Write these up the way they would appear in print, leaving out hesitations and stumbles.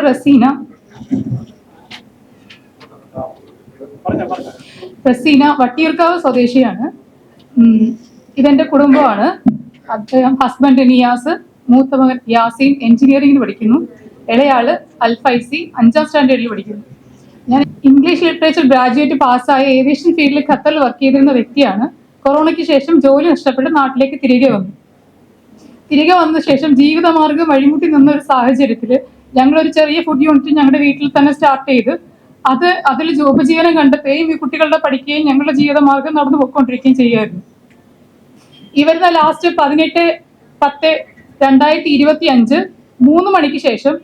റസീന. റസീന വട്ടിയൂർക്കാവ് സ്വദേശിയാണ്. ഇതെന്റെ കുടുംബമാണ്. അദ്ദേഹം ഹസ്ബൻഡ് നിയാസ്, മൂത്ത മകൻ യാസീൻ എഞ്ചിനീയറിംഗിന് പഠിക്കുന്നു, ഇളയാള് അൽഫൈസി 5ാം സ്റ്റാൻഡേർഡിൽ പഠിക്കുന്നു. ഞാൻ ഇംഗ്ലീഷ് ലിറ്ററേച്ചർ ഗ്രാജുവേറ്റ് പാസ്സായ ഏവിയേഷൻ ഫീൽഡിൽ ഖത്തറിൽ വർക്ക് ചെയ്തിരുന്ന വ്യക്തിയാണ്. കൊറോണയ്ക്ക് ശേഷം ജോലി നഷ്ടപ്പെട്ട് നാട്ടിലേക്ക് തിരികെ വന്ന ശേഷം ജീവിതമാർഗം വഴിമുട്ടി നിന്ന ഒരു സാഹചര്യത്തിൽ ഞങ്ങളൊരു ചെറിയ ഫുഡ് യൂണിറ്റ് ഞങ്ങളുടെ വീട്ടിൽ തന്നെ സ്റ്റാർട്ട് ചെയ്ത് അതിൽ ഉപജീവനം കണ്ടെത്തുകയും ഈ കുട്ടികളുടെ പഠിക്കുകയും ഞങ്ങളുടെ ജീവിതമാർഗം നടന്നു പോയിക്കൊണ്ടിരിക്കുകയും ചെയ്യുമായിരുന്നു. ഈ വരുന്ന ലാസ്റ്റ് 18/10/2025 3 മണിക്ക് ശേഷം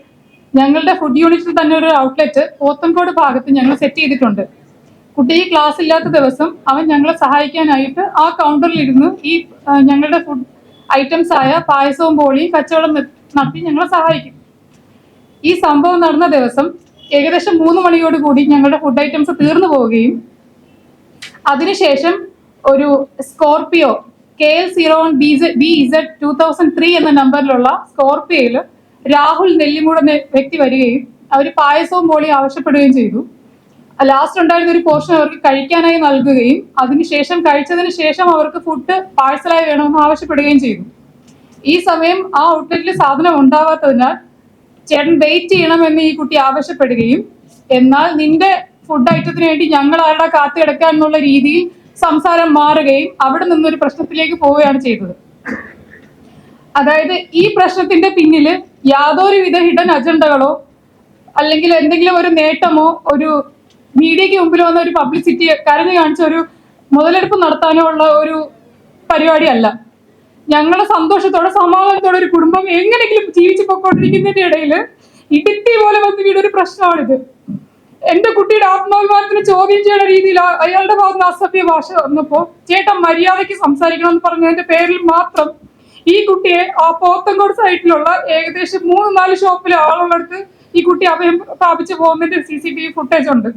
ഞങ്ങളുടെ ഫുഡ് യൂണിറ്റിൽ തന്നെ ഒരു ഔട്ട്ലെറ്റ് പോത്തൻകോട് ഭാഗത്ത് ഞങ്ങൾ സെറ്റ് ചെയ്തിട്ടുണ്ട്. കുട്ടിക്ക് ക്ലാസ് ഇല്ലാത്ത ദിവസം അവൻ ഞങ്ങളെ സഹായിക്കാനായിട്ട് ആ കൗണ്ടറിൽ ഇരുന്ന് ഈ ഞങ്ങളുടെ ഫുഡ് ഐറ്റംസ് ആയ പായസവും ബോളിയും കച്ചവടം നടത്തി ഞങ്ങളെ സഹായിക്കും. ഈ സംഭവം നടന്ന ദിവസം ഏകദേശം 3 മണിയോടുകൂടി ഞങ്ങളുടെ ഫുഡ് ഐറ്റംസ് തീർന്നു പോവുകയും അതിനുശേഷം ഒരു സ്കോർപിയോ KL01BZ 2003 എന്ന നമ്പറിലുള്ള സ്കോർപിയോയിൽ രാഹുൽ നെല്ലിമൂട് എന്ന വ്യക്തി വരികയും അവർ പായസവും ബോളിയും ആവശ്യപ്പെടുകയും ചെയ്തു. ലാസ്റ്റ് ഉണ്ടായിരുന്ന ഒരു പോർഷൻ അവർക്ക് കഴിക്കാനായി നൽകുകയും അതിനുശേഷം കഴിച്ചതിന് ശേഷം അവർക്ക് ഫുഡ് പാഴ്സലായി വേണമെന്ന് ആവശ്യപ്പെടുകയും ചെയ്തു. ഈ സമയം ആ ഔട്ട്ലെറ്റിൽ സാധനം ഉണ്ടാവാത്തതിനാൽ ചേട്ടൻ വെയിറ്റ് ചെയ്യണമെന്ന് ഈ കുട്ടി ആവശ്യപ്പെടുകയും എന്നാൽ നിന്റെ ഫുഡ് ഐറ്റത്തിന് വേണ്ടി ഞങ്ങൾ ആരുടെ കാത്തു കിടക്കാൻ എന്നുള്ള രീതിയിൽ സംസാരം മാറുകയും അവിടെ നിന്നൊരു പ്രശ്നത്തിലേക്ക് പോവുകയാണ് ചെയ്തത്. അതായത് ഈ പ്രശ്നത്തിന്റെ പിന്നിൽ യാതൊരുവിധ ഹിഡൻ അജണ്ടകളോ അല്ലെങ്കിൽ എന്തെങ്കിലും ഒരു നേട്ടമോ ഒരു മീഡിയയ്ക്ക് മുമ്പിൽ വന്ന ഒരു പബ്ലിസിറ്റി കരഞ്ഞു കാണിച്ച ഒരു മുതലെടുപ്പ് നടത്താനോ ഉള്ള ഒരു പരിപാടിയല്ല. ഞങ്ങളെ സന്തോഷത്തോടെ സമാധാനത്തോടെ ഒരു കുടുംബം എങ്ങനെയെങ്കിലും ജീവിച്ചു പോയിക്കൊണ്ടിരിക്കുന്നതിന്റെ ഇടയിൽ ഇടുത്തി പോലെ വന്ന് വീടൊരു പ്രശ്നമാണിത്. എന്റെ കുട്ടിയുടെ ആത്മാഭിമാനത്തിന് ചോദ്യം ചെയ്യുന്ന രീതിയിൽ അയാളുടെ ഭാഗത്ത് അസഭ്യ ഭാഷ വന്നപ്പോ ചേട്ടൻ മര്യാദയ്ക്ക് സംസാരിക്കണം എന്ന് പറഞ്ഞതിന്റെ പേരിൽ മാത്രം ഈ കുട്ടിയെ ആ പോത്തൻകോട് സൈറ്റിലുള്ള ഏകദേശം 3-4 ഷോപ്പിലെ ആളുകളടുത്ത് ഈ കുട്ടി അഭയം പ്രാപിച്ചു പോകുന്നതിന്റെ CCTV ഫുട്ടേജ് ഉണ്ട്.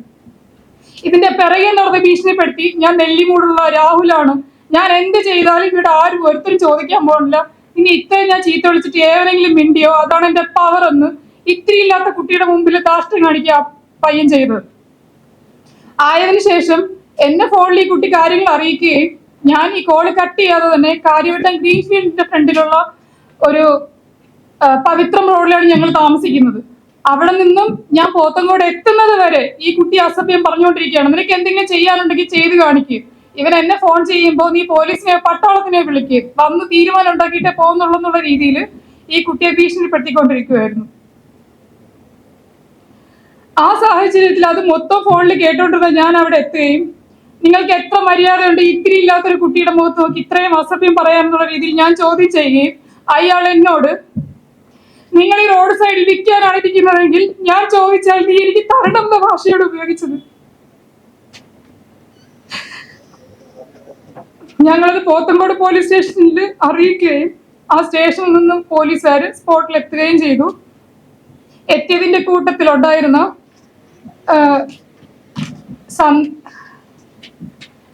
ഇതിന്റെ പിറകെ നടന്ന് ഭീഷണിപ്പെടുത്തി ഞാൻ നെല്ലിമൂടുള്ള രാഹുലാണ്, ഞാൻ എന്ത് ചെയ്താലും ഇവിടെ ആരും ഒരുത്തരും ചോദിക്കാൻ പോകണില്ല, ഇനി ഇത്രയും ഞാൻ ചീത്ത വിളിച്ചിട്ട് ഏവരെങ്കിലും മിണ്ടിയോ അതാണ് എന്റെ പവർ എന്ന് ഇത്തിരി ഇല്ലാത്ത കുട്ടിയുടെ മുമ്പിൽ ദാഷ്ട്യം കാണിക്കുക പയ്യൻ ചെയ്തത്. ആയതിനു ശേഷം എന്റെ ഫോണിൽ ഈ കുട്ടി കാര്യങ്ങൾ അറിയിക്കുകയും ഞാൻ ഈ കോള് കട്ട് ചെയ്യാതെ തന്നെ കാര്യവട്ടം ഗ്രീൻഫീൽഡിന്റെ ഫ്രണ്ടിലുള്ള ഒരു പവിത്രം റോഡിലാണ് ഞങ്ങൾ താമസിക്കുന്നത്. അവിടെ നിന്നും ഞാൻ പോത്തൻകോട് എത്തുന്നത് വരെ ഈ കുട്ടി അസഭ്യം പറഞ്ഞുകൊണ്ടിരിക്കുകയാണ്. നിനക്ക് എന്തെങ്കിലും ചെയ്യാനുണ്ടെങ്കിൽ ചെയ്ത് കാണിക്കുക. ഇവൻ എന്നെ ഫോൺ ചെയ്യുമ്പോൾ നീ പോലീസിനെ പട്ടാളത്തിനെ വിളിക്കുക, വന്ന് തീരുമാനം ഉണ്ടാക്കിയിട്ടേ പോകുന്നുള്ളൂ രീതിയിൽ ഈ കുട്ടിയെ ഭീഷണിപ്പെടുത്തിക്കൊണ്ടിരിക്കുകയായിരുന്നു. ആ സാഹചര്യത്തിൽ അത് മൊത്തം ഫോണിൽ കേട്ടോണ്ടിരുന്ന ഞാൻ അവിടെ എത്തുകയും നിങ്ങൾക്ക് എത്ര മര്യാദയുണ്ട് ഇത്തിരി ഇല്ലാത്തൊരു കുട്ടിയുടെ മുഖത്ത് നോക്കി ഇത്രയും അസഭ്യം പറയാമെന്നുള്ള രീതിയിൽ ഞാൻ ചോദ്യം ചെയ്യുകയും അയാൾ എന്നോട് നിങ്ങൾ ഈ റോഡ് സൈഡിൽ വിൽക്കാനാണ് ഇരിക്കുന്നതെങ്കിൽ ഞാൻ ചോദിച്ചാൽ നീ എനിക്ക് തരണം എന്ന ഭാഷയോട് ഉപയോഗിച്ചത്. ഞങ്ങളത് പോത്തൻകോട് പോലീസ് സ്റ്റേഷനിൽ അറിയിക്കുകയും ആ സ്റ്റേഷനിൽ നിന്നും പോലീസുകാർ സ്പോട്ടിൽ എത്തുകയും ചെയ്തു. എത്തിയതിന്റെ കൂട്ടത്തിലുണ്ടായിരുന്ന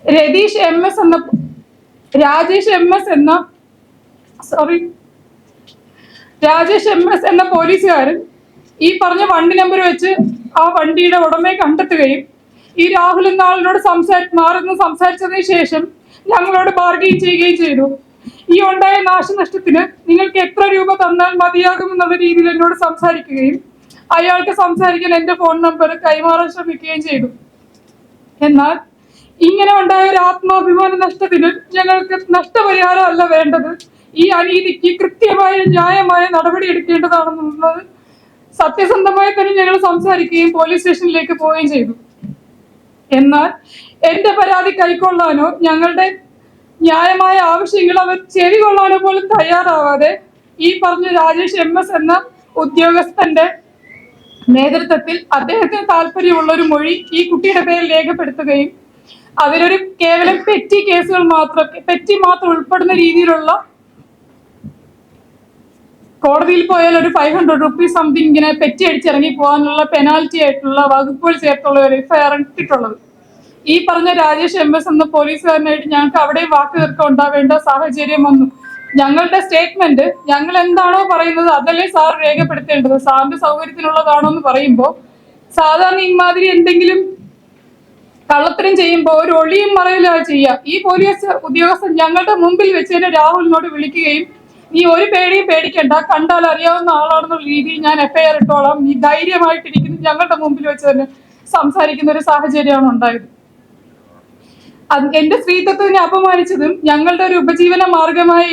രാജേഷ് എം എസ് എന്ന പോലീസുകാരൻ ഈ പറഞ്ഞ വണ്ടി നമ്പർ വെച്ച് ആ വണ്ടിയുടെ ഉടമയെ കണ്ടെത്തുകയും ഈ രാഹുൽ എന്ന ആളിനോട് സംസാരിച്ചതിന് ശേഷം ഞങ്ങളോട് ബാർഗെയിൻ ചെയ്യുകയും ചെയ്തു. ഈ ഉണ്ടായ നാശനഷ്ടത്തിന് നിങ്ങൾക്ക് എത്ര രൂപ തന്നാൽ മതിയാകും എന്നുള്ള രീതിയിൽ എന്നോട് സംസാരിക്കുകയും അയാൾക്ക് സംസാരിക്കാൻ എന്റെ ഫോൺ നമ്പർ കൈമാറാൻ ശ്രമിക്കുകയും ചെയ്തു. എന്നാൽ ഇങ്ങനെ ഉണ്ടായ ഒരു ആത്മാഭിമാന നഷ്ടത്തിന് ഞങ്ങൾക്ക് നഷ്ടപരിഹാരം അല്ല വേണ്ടത്, ഈ അനീതിക്ക് കൃത്യമായ ന്യായമായ നടപടി എടുക്കേണ്ടതാണെന്നുള്ളത് സത്യസന്ധമായി തന്നെ ഞങ്ങൾ സംസാരിക്കുകയും പോലീസ് സ്റ്റേഷനിലേക്ക് പോവുകയും ചെയ്തു. എന്നാൽ എന്റെ പരാതി കൈക്കൊള്ളാനോ ഞങ്ങളുടെ ന്യായമായ ആവശ്യങ്ങൾ അവർ ചെവി കൊള്ളാനോ പോലും തയ്യാറാവാതെ ഈ പറഞ്ഞ രാജേഷ് എം എസ് എന്ന ഉദ്യോഗസ്ഥന്റെ നേതൃത്വത്തിൽ അദ്ദേഹത്തിന് താല്പര്യമുള്ള ഒരു മൊഴി ഈ കുട്ടിയുടെ പേരിൽ രേഖപ്പെടുത്തുകയും അതിലൊരു കേവലം പെറ്റി കേസുകൾ മാത്രം ഉൾപ്പെടുന്ന രീതിയിലുള്ള കോടതിയിൽ പോയാൽ ഒരു 500 റുപ്പീസ് സംതിങ് ഇങ്ങനെ പെറ്റി അടിച്ചിറങ്ങി പോകാനുള്ള പെനാൽറ്റി ആയിട്ടുള്ള വകുപ്പുകൾ ചേർത്തുള്ള ഒരു എഫ്ഐആർ ഇട്ടിട്ടുള്ളത്. ഈ പറഞ്ഞ രാജേഷ് എം എസ് എന്ന പോലീസുകാരനായിട്ട് ഞങ്ങൾക്ക് അവിടെയും വാക്ക് തീർക്കം ഉണ്ടാവേണ്ട സാഹചര്യം വന്നു. ഞങ്ങളുടെ സ്റ്റേറ്റ്മെന്റ് ഞങ്ങൾ എന്താണോ പറയുന്നത് അതല്ലേ സാർ രേഖപ്പെടുത്തേണ്ടത്. സാറിന്റെ സൗകര്യത്തിനുള്ളതാണോ എന്ന് പറയുമ്പോൾ സാധാരണ ഇമാതിരി എന്തെങ്കിലും കള്ളത്തരം ചെയ്യുമ്പോൾ ഒരു ഒളിയും മറയിലാണ് ചെയ്യുക. ഈ പോലീസ് ഉദ്യോഗസ്ഥൻ ഞങ്ങളുടെ മുമ്പിൽ വെച്ച് തന്നെ രാഹുലിനോട് വിളിക്കുകയും നീ ഒരു പേടിയും പേടിക്കണ്ട, കണ്ടാൽ അറിയാവുന്ന ആളാണെന്നുള്ള രീതിയിൽ ഞാൻ FIR ഇട്ടോളാം, നീ ധൈര്യമായിട്ടിരിക്കുന്നു ഞങ്ങളുടെ മുമ്പിൽ വെച്ച് തന്നെ സംസാരിക്കുന്ന ഒരു സാഹചര്യമാണ് ഉണ്ടായത്. എന്റെ സ്ത്രീത്വത്തിനെ അപമാനിച്ചതും ഞങ്ങളുടെ ഒരു ഉപജീവന മാർഗമായ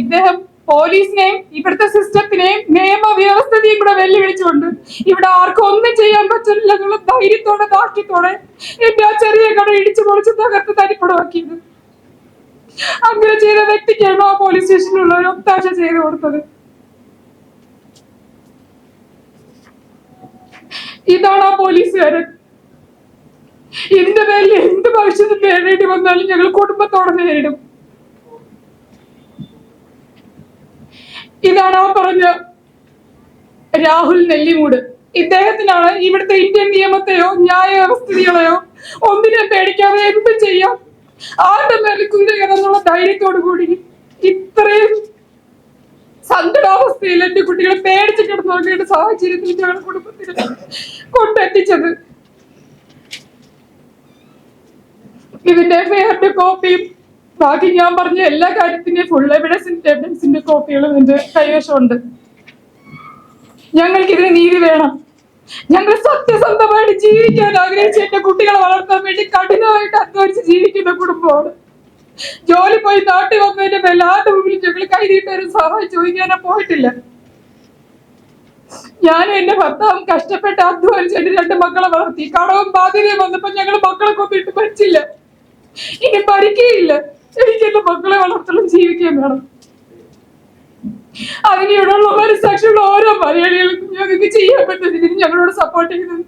ഇദ്ദേഹം പോലീസിനെയും ഇവിടുത്തെ സിസ്റ്റത്തിനെയും നിയമവ്യവസ്ഥയും കൂടെ വെല്ലുവിളിച്ചുകൊണ്ട് ഇവിടെ ആർക്കും ഒന്നും ചെയ്യാൻ പറ്റില്ല എന്നുള്ള ധൈര്യത്തോടെ ദാഷ്ട്യത്തോടെ എന്റെ ആ ചെറിയ കട ഇടിച്ചു പൊളിച്ച് തകർത്ത് തരിപ്പടമാക്കിയത്. അങ്ങനെ ചെയ്ത വ്യക്തിക്കാണ് ആ പോലീസ് സ്റ്റേഷനിലുള്ള ഒരു ഒത്താശ ചെയ്തു കൊടുത്തത്. ഇതാണ് ആ പോലീസുകാരൻ. ഇതിന്റെ പേരിൽ എന്ത് ഭവിഷ്യത്തും നേരിടേണ്ടി വന്നാലും ഞങ്ങൾ കുടുംബത്തോടെ നേരിടും. ഇതാണ് ആ പറഞ്ഞ രാഹുൽ നെല്ലിമൂട്. ഇദ്ദേഹത്തിനാണ് ഇവിടുത്തെ ഇന്ത്യൻ നിയമത്തെയോ ന്യായ വ്യവസ്ഥകളെയോ ഒന്നിനെ പേടിക്കാതെ എന്തും ചെയ്യാം, ആരുടെ മേലെ കുതിരകയെന്നുള്ള ധൈര്യത്തോടു കൂടി ഇത്രയും സങ്കടാവസ്ഥയിൽ എന്റെ കുട്ടികളെ പേടിച്ച് കിടന്നുകൊണ്ടിരുന്ന സാഹചര്യത്തിൽ ഞങ്ങളുടെ കുടുംബത്തിൽ കൊണ്ടെത്തിച്ചത്. ഇതിന്റെ FIR കോപ്പിയും ബാക്കി ഞാൻ പറഞ്ഞ എല്ലാ കാര്യത്തിന്റെയും ഫുൾ എവിഡൻസിന്റെ കോപ്പികളും എന്റെ കൈവശമുണ്ട്. ഞങ്ങൾക്ക് ഇതിന് നീതി വേണം. ഞങ്ങൾ സത്യസന്ധമായിട്ട് ജീവിക്കാൻ ആഗ്രഹിച്ച് എന്റെ കുട്ടികളെ വളർത്താൻ വേണ്ടി കഠിനമായിട്ട് അധ്വാനിച്ച് ജീവിക്കുന്ന കുടുംബമാണ്. ജോലി പോയി നാട്ടിൽ വന്നതിന്റെ മേലെ ആരുടെ മുമ്പിൽ ഞങ്ങൾ കൈനീട്ടൊരു സഹായം ചോദിക്കാനോ പോയിട്ടില്ല. ഞാനും എന്റെ ഭർത്താവും കഷ്ടപ്പെട്ട് അധ്വാനിച്ച് എന്റെ 2 മക്കളെ വളർത്തി. കടവും ബാധ്യതയും വന്നപ്പോ ഞങ്ങൾ മക്കളെ കൊന്നിട്ട് മരിച്ചില്ല, ഇനി ഭരിക്കുകയില്ല. എനിക്ക് എന്റെ മക്കളെ വളർത്തലും ജീവിക്കുകയും വേണം. അതിനുള്ള മനസ്സാക്ഷിയുള്ള ഓരോ മലയാളികൾക്കും ഞങ്ങൾക്ക് ചെയ്യാൻ പറ്റുന്ന ഞങ്ങളോട് സപ്പോർട്ട് ചെയ്യുന്നത്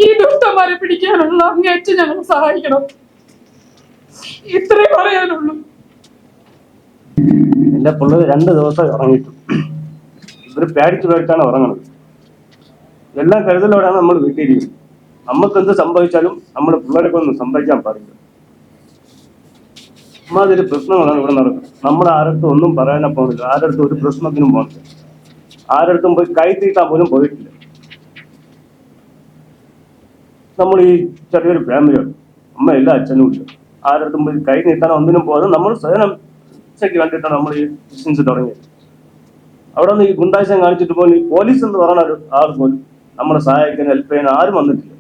ഈ ദുഷ്ടന്മാരെ പിടിക്കാനുള്ള അങ്ങേറ്റം ഞങ്ങൾ സഹായിക്കണം. ഇത്രേ പറയാനുള്ളൂ. എന്റെ പിള്ളേർ 2 ദിവസം ഇറങ്ങിയിട്ടു. ഇവര് പേടിച്ചാണ് ഇറങ്ങുന്നത്. എല്ലാം കരുതലോടെയാണ് നമ്മൾ വീട്ടിലിരിക്കുന്നത്. നമുക്ക് എന്ത് സംഭവിച്ചാലും നമ്മുടെ പിള്ളേരൊക്കെ ഒന്നും സംഭവിക്കാൻ പാടില്ല. അമ്മാതിരി പ്രശ്നങ്ങളാണ് ഇവിടെ നടക്കുന്നത്. നമ്മൾ ആരടുത്തും ഒന്നും പറയാനോ പോകുന്നില്ല, ആരടുത്തും ഒരു പ്രശ്നത്തിനും പോകുന്നില്ല, ആരടുത്തും പോയി കൈ തീട്ടാൻ പോലും പോയിട്ടില്ല. നമ്മൾ ഈ ചെറിയൊരു ഫാമിലിയാണ്, അമ്മയില്ല അച്ഛനും ഇല്ല, ആരടുത്തും പോയി കൈ നീട്ടാനോ ഒന്നിനും പോകാതെ നമ്മൾ സ്വയം രക്ഷയ്ക്ക് വേണ്ടിയിട്ടാണ് നമ്മൾ ഈ ബിസിനസ് തുടങ്ങിയത്. അവിടെ നിന്ന് ഈ ഗുണ്ടാശം കാണിച്ചിട്ട് പോലും ഈ പോലീസ് എന്ന് പറയുന്ന ഒരു ആൾ പോലും നമ്മളെ സഹായിക്കാൻ ഹെൽപ്പ് ചെയ്യാൻ ആരും വന്നിട്ടില്ല.